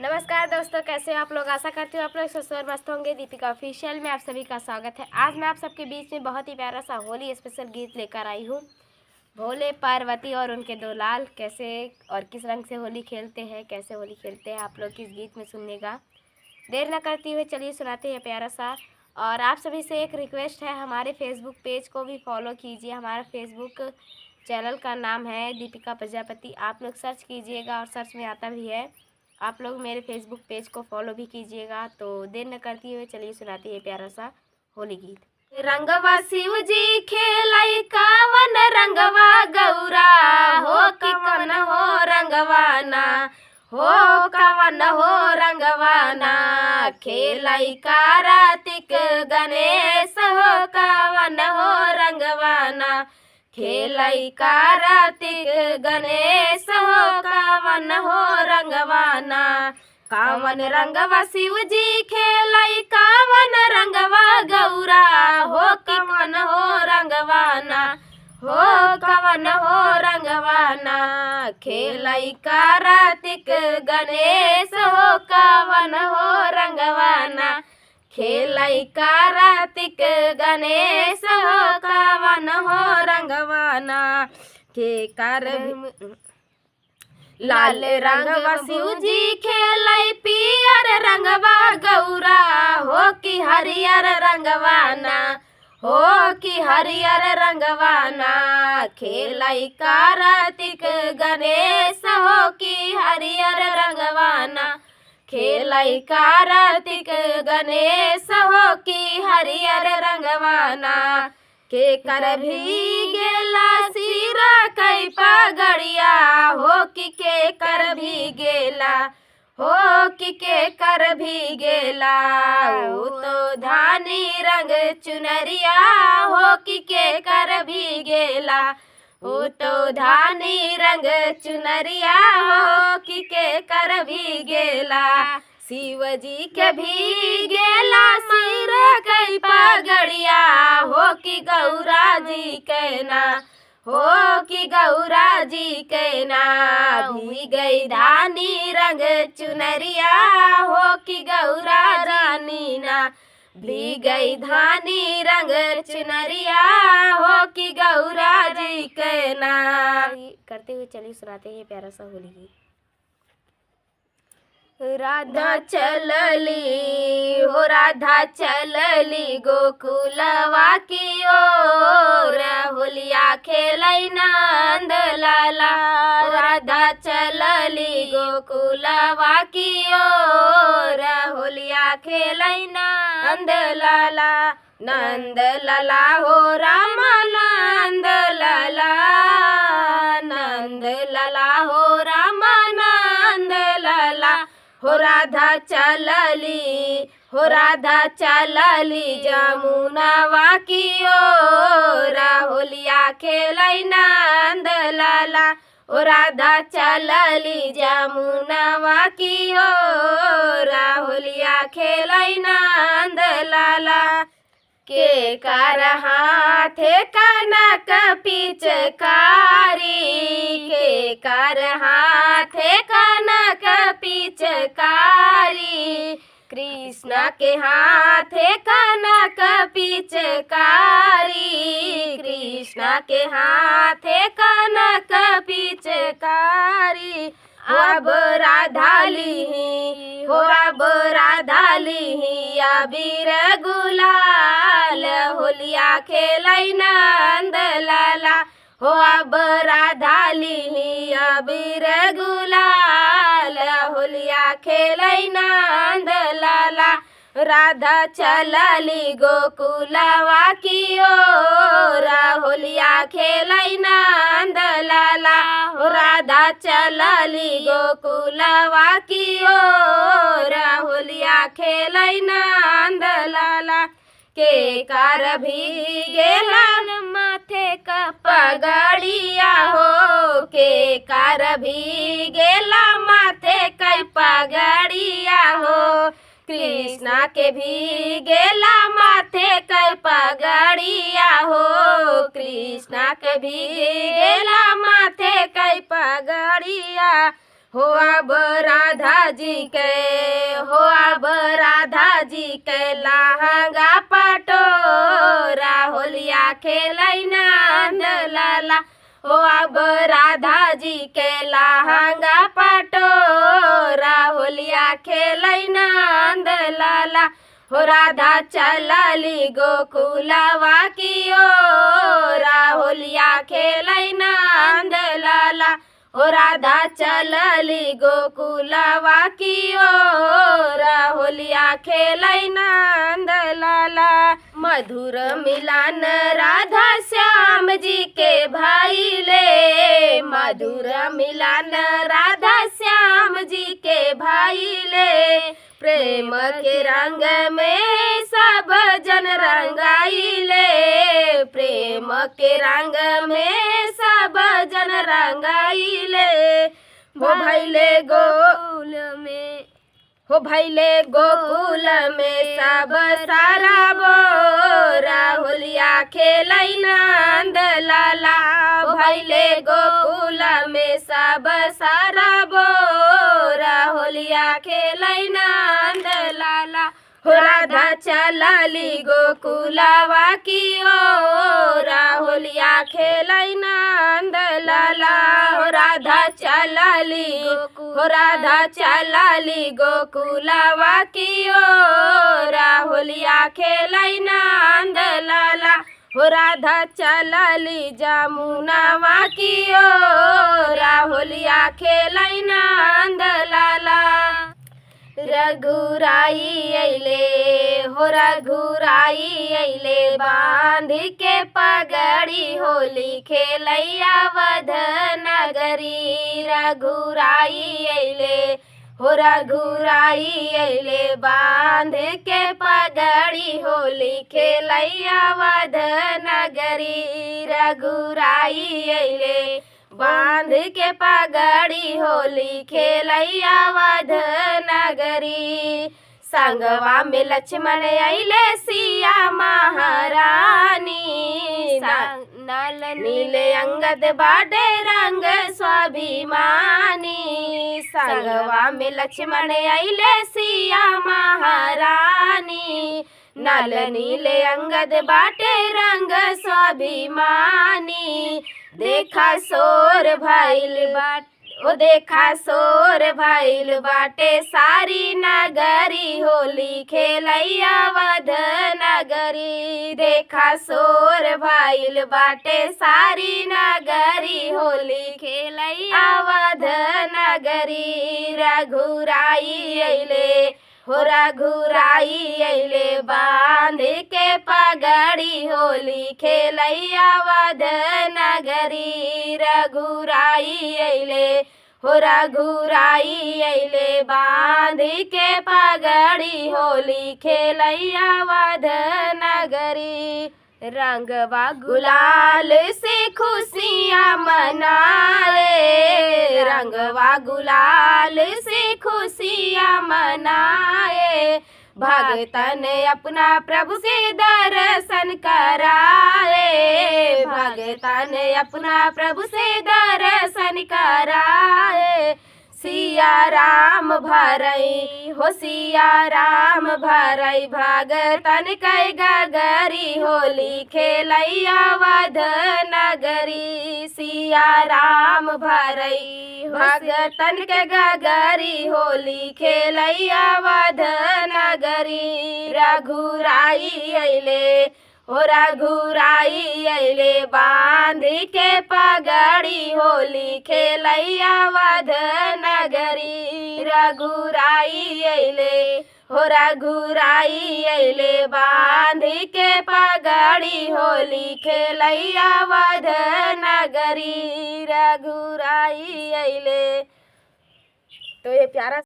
नमस्कार दोस्तों, कैसे हो आप लोग। आशा करती हूँ आप लोग स्वस्थ और मस्त होंगे। दीपिका ऑफिशियल में आप सभी का स्वागत है। आज मैं आप सबके बीच में बहुत ही प्यारा सा होली स्पेशल गीत लेकर आई हूँ। भोले, पार्वती और उनके दो लाल कैसे और किस रंग से होली खेलते हैं, कैसे होली खेलते हैं, आप लोग इस गीत में सुनने। देर न करती हुए चलिए सुनाते हैं प्यारा सा। और आप सभी से एक रिक्वेस्ट है, हमारे फेसबुक पेज को भी फॉलो कीजिए। हमारा फेसबुक चैनल का नाम है दीपिका प्रजापति। आप लोग सर्च कीजिएगा और सर्च में आता भी है। आप लोग मेरे फेसबुक पेज को फॉलो भी कीजिएगा। तो देर न करती हुए चलिए सुनाती है प्यारा सा होली गीत। रंगवा शिव जी खेलाई कावन रंगवा गौरा हो कि कवन हो रंगवाना हो कवन हो रंगवाना खेलाई कार्तिक गणेश हो कवन हो रंगवाना खेलाई कार्तिक गणेश हो कवन हो रंगवाना। कावन रंगवा शिव जी खेलाई कावन रंगवा गौरा हो कवन हो रंगवाना हो कवन हो रंगवाना खेलाई कार्तिक गणेश हो कवन हो रंगवाना खेलाई कार्तिक गणेश हो कवन हो रंगवाना के कर लाल रंगवा शिव जी खेलाई पियर रंगवा गौरा हो कि हरियर रंगवाना हो कि हरियर रंगवाना खेलाई कार्तिक गणेश हो कि हरियर रंगवाना खेलाई कार्तिक गणेश हो कि हरियर रंगवाना के कर भी गेला सिरा कई पगड़िया हो कि के कर भी गेला हो कि के कर भी गेला वो तो धानी रंग चुनरिया हो कि के कर भी गेला वो तो धानी रंग चुनरिया हो कि के कर भी गेला शिव जी के भी गेला सिर कई पगड़िया हो कि गौरा जी कहना हो कि गौरा जी कहना भी गई धानी रंग चुनरिया हो कि गौरा रानी ना भी गई धानी रंग चुनरिया हो कि गौरा जी कहना। करते हुए चलिए सुनाते हैं प्यारा सा होली गीत। राधा चलली हो राधा चलली गोकुलवा की ओर होलिया खेलै नंद लाला। राधा चलली गोकुलवा की ओर होलिया खेलै नंद लाला। नंद लाला हो राम नंद लाला नंद लाला हो राम नंद लाला। हो राधा चलली जमुनावा की ओर होलिया खेलै नंद लाला। हो राधा चलली जमुनावा की ओर होलिया खेलै नंद लाला। के कर हाथे कनक पिचकारी के कर हाथे कनक पिचकारी कृष्ण के हाथे कनक पिचकारी कृष्ण के हाथे कनक पिचकारी। अब राधा ली हो अब राधा ली अबीर गुलाल होलिया खेलै नंद लाला। हो अब राधा ली अबीर गुलाल होलिया खेलै नंद लाला। राधा चलली गोकुलवा की ओर होलिया खेलै नंद लाला। राधा चलली गोकुलवा की ओर होलिया खेलै नंद लाला। के कर भी गेला माथे का पगड़िया हो के कर भी गेला माथे का पगड़िया हो कृष्णा के भी गेला माथे का पगड़िया हो कृष्णा के भी गेला माथे का पगड़िया हो। अब राधा जी के हो अब राधा जी के लहंगा पटोरा होलिया खेलै नंद लाला हो अब राधा जी के लहंगा पटोरा होलिया खेलै नंद लाला हो राधा चलली गोकुलवा की ओरा होलिया खेलै नंद लाला हो राधा चलली गोकुलवा की ओरा होलिया खेलै नंद लाला मधुर मिलन राधा श्याम जी के भइले मधुर मिलन राधा श्याम जी के भइले प्रेम के रंग में सब जन रंगाइले प्रेम के रंग में सब जन रंगाइले हो भैले गोकुल में हो भैले गोकुल में सब सारा बोरा होलिया खेलै नंद लाला भैले गोकुल में सब सारा बोरा होलिया खेलै नंद लाला हो राधा चलली गोकुलवा की ओरा होलिया खेलै नंद लाला हो राधा चलली गोकुलवा की ओरा होलिया खेलै नंद लाला हो राधा चलली जमुनावा की ओरा होलिया खेलै नंद लाला रघुराई अइले हो रघुराई अइले बांध के पगड़ी होली खेलैया वध नगरी रघुराई अइले हो रघुराई अइले बांध के पगड़ी होली खेलैया वध नगरी रघुराई अइले बांध के पगड़ी होली खेलैया वध नगरी संगवा में लक्ष्मण अइले सिया महारानी नल नीले अंगद बाटे रंग स्वाभिमानी संगवा में लक्ष्मण अइले सिया महारानी नल नीले अंगद बाटे रंग स्वाभिमानी देखा सोर भइल बाट ओ देखा सोर भइल बाटे सारी नगरी होली खेलैया वध नगरी देखा सोर भइल बाटे सारी नगरी होली खेलैया वध नगरी रघुराई अइले हो रघुराई अइले बांध के पगड़ी होली खेलैया वध नगरी रघुराई अइले हो रघुराई अइले बांध के पगड़ी होली खेलैया वध नगरी रंगवा गुलाल से खुशियाँ मनाए रंगवा गुलाल से खुशियाँ मनाए भगतन अपना प्रभु से दर्शन कराए भगतन अपना प्रभु से दर्शन कराए सिया राम भरई हो सिया राम भरई भगतन कै गगरी होली खेलैया वध नगरी सिया राम भरई भगतन के गगरी होली खेलैया वध नगरी रघुराई अइले हो रघुराई अइले बांध के पगड़ी होली खेलैया वध नगरी रघुराई अइले हो रघुराई अइले बांध के पगड़ी होली खेलैया वध नगरी रघुराई अइले। तो ये प्यारा